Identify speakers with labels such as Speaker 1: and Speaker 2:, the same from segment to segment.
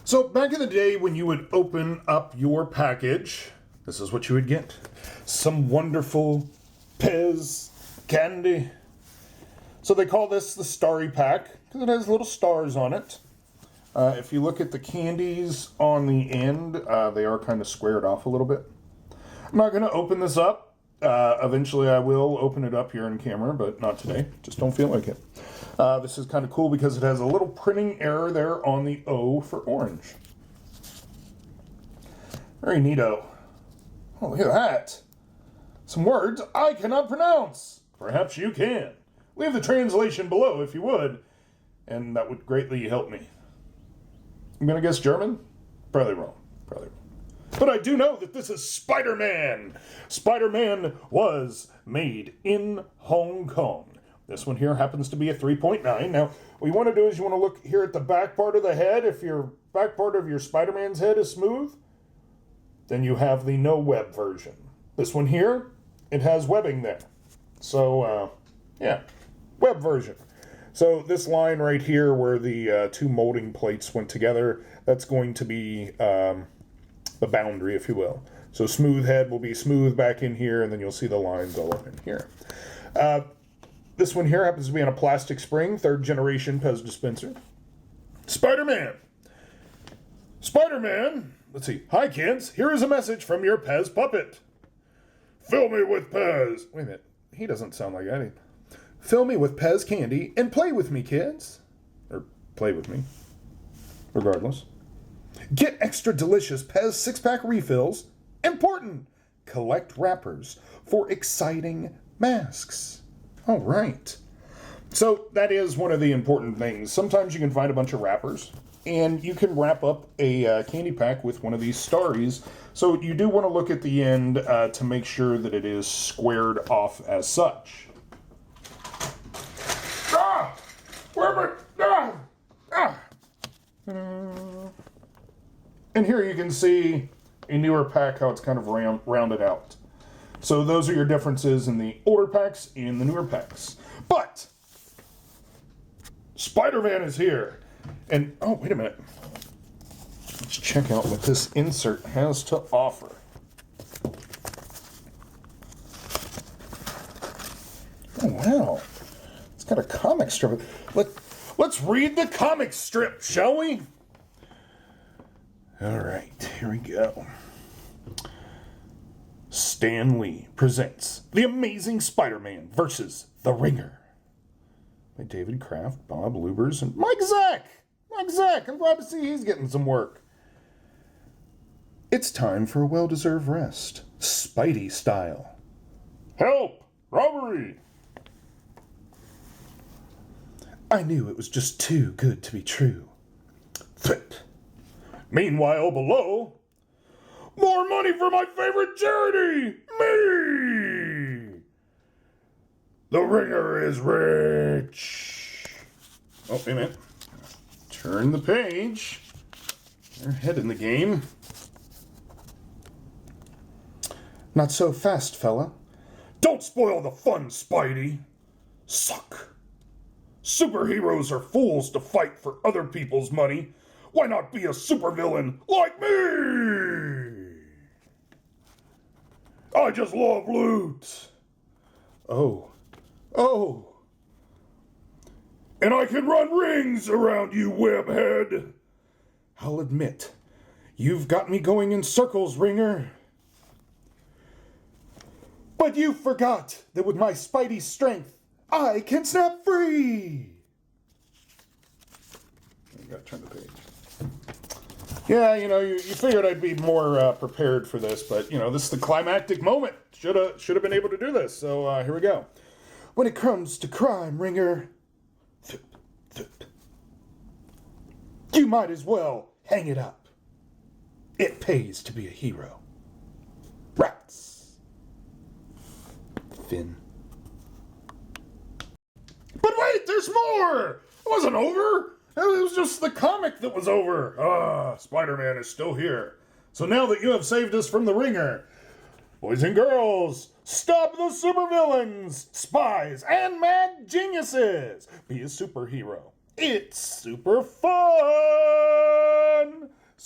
Speaker 1: So back in the day when you would open up your package, this is what you would get. Some wonderful PEZ candy. So they call this the Starry Pack because it has little stars on it. If you look at the candies on the end, they are kind of squared off a little bit. I'm not going to open this up. Eventually I will open it up here in camera, but not today. Just don't feel like it. This is kind of cool because it has a little printing error there on the O for orange. Very neato. Oh, look at that. Some words I cannot pronounce. Perhaps you can. Leave the translation below if you would, and that would greatly help me. I'm going to guess German? Probably wrong. Probably wrong. But I do know that this is Spider-Man. Spider-Man was made in Hong Kong. This one here happens to be a 3.9. Now, what you want to do is you want to look here at the back part of the head. If your back part of your Spider-Man's head is smooth, then you have the no web version. This one here, it has webbing there. So, yeah, web version. So this line right here where the two molding plates went together, that's going to be the boundary, if you will. So smooth head will be smooth back in here, and then you'll see the lines all up in here. This one here happens to be on a plastic spring, 3rd generation PEZ dispenser. Spider-Man! Spider-Man! Let's see. Hi, kids. Here is a message from your PEZ puppet. Fill me with PEZ. Wait a minute. He doesn't sound like that. Fill me with PEZ candy and play with me, kids. Or play with me. Regardless. Get extra delicious PEZ 6-pack refills. Important. Collect wrappers for exciting masks. All right. So that is one of the important things. Sometimes you can find a bunch of wrappers, and you can wrap up a candy pack with one of these starries. So you do want to look at the end to make sure that it is squared off as such. Ah! Where am I? Ah! Ah! And here you can see a newer pack, how it's kind of rounded out. So those are your differences in the older packs and the newer packs. But Spider-Man is here. And, oh, wait a minute. Let's check out what this insert has to offer. Oh, wow. It's got a comic strip. Let's read the comic strip, shall we? All right, here we go. Stan Lee presents The Amazing Spider-Man versus The Ringer by David Kraft, Bob Lubers, and Mike Zack. Mike Zack, I'm glad to see he's getting some work. It's time for a well-deserved rest, Spidey style. Help! Robbery! I knew it was just too good to be true. Threat. Meanwhile, below, more money for my favorite charity, me! The Ringer is rich. Oh, wait a minute. Turn the page. They're ahead in the game. Not so fast, fella. Don't spoil the fun, Spidey. Suck. Superheroes are fools to fight for other people's money. Why not be a supervillain like me? I just love loot. Oh. And I can run rings around you, webhead. I'll admit, you've got me going in circles, Ringer. But you forgot that with my Spidey strength, I can snap free. I gotta turn the page. Yeah, you figured I'd be more prepared for this, but, this is the climactic moment. Should have been able to do this, so here we go. When it comes to crime, Ringer, you might as well hang it up. It pays to be a hero. Rats. Finn. But wait, there's more! It wasn't over! It was just the comic that was over. Spider-Man is still here. So now that you have saved us from the Ringer, boys and girls, stop the supervillains, spies, and mad geniuses. Be a superhero. It's super fun!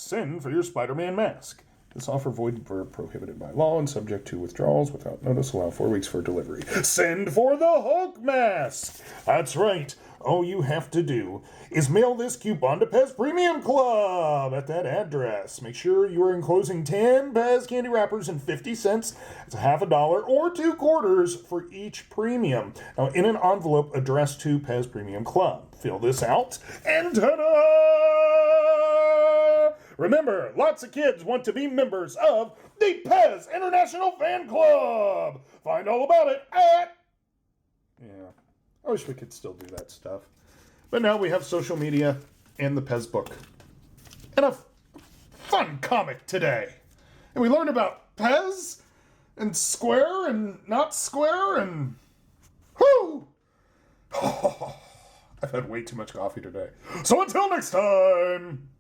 Speaker 1: Send for your Spider-Man mask. This offer void where prohibited by law and subject to withdrawals without notice. Allow 4 weeks for delivery. Send for the Hulk mask. That's right. All you have to do is mail this coupon to PEZ Premium Club at that address. Make sure you are enclosing 10 PEZ candy wrappers and 50 cents. It's $50 or 2 quarters for each premium. Now, in an envelope addressed to PEZ Premium Club. Fill this out and ta-da! Remember, lots of kids want to be members of the PEZ International Fan Club. Find all about it at... Yeah, I wish we could still do that stuff. But now we have social media and the PEZ book. And a fun comic today. And we learned about PEZ and square and not square and... Whoo! I've had way too much coffee today. So until next time...